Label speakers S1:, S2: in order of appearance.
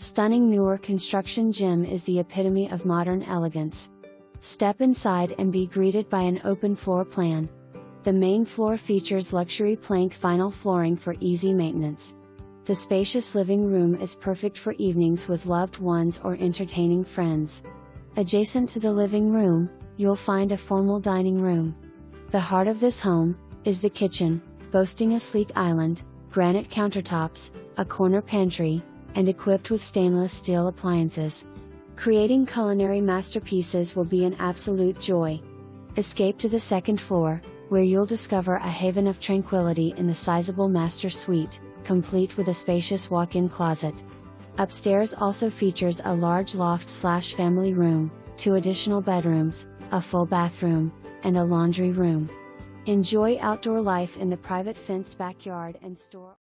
S1: stunning newer construction gym is the epitome of modern elegance. Step inside and be greeted by an open floor plan. The main floor features luxury plank vinyl flooring for easy maintenance. The spacious living room is perfect for evenings with loved ones or entertaining friends. Adjacent to the living room, you'll find a formal dining room. The heart of this home is the kitchen, boasting a sleek island, granite countertops, a corner pantry, and equipped with stainless steel appliances. Creating culinary masterpieces will be an absolute joy. Escape to the second floor, where you'll discover a haven of tranquility in the sizable master suite, complete with a spacious walk-in closet. Upstairs also features a large loft/family room, 2 additional bedrooms, a full bathroom, and a laundry room. Enjoy outdoor life in the private fenced backyard and store.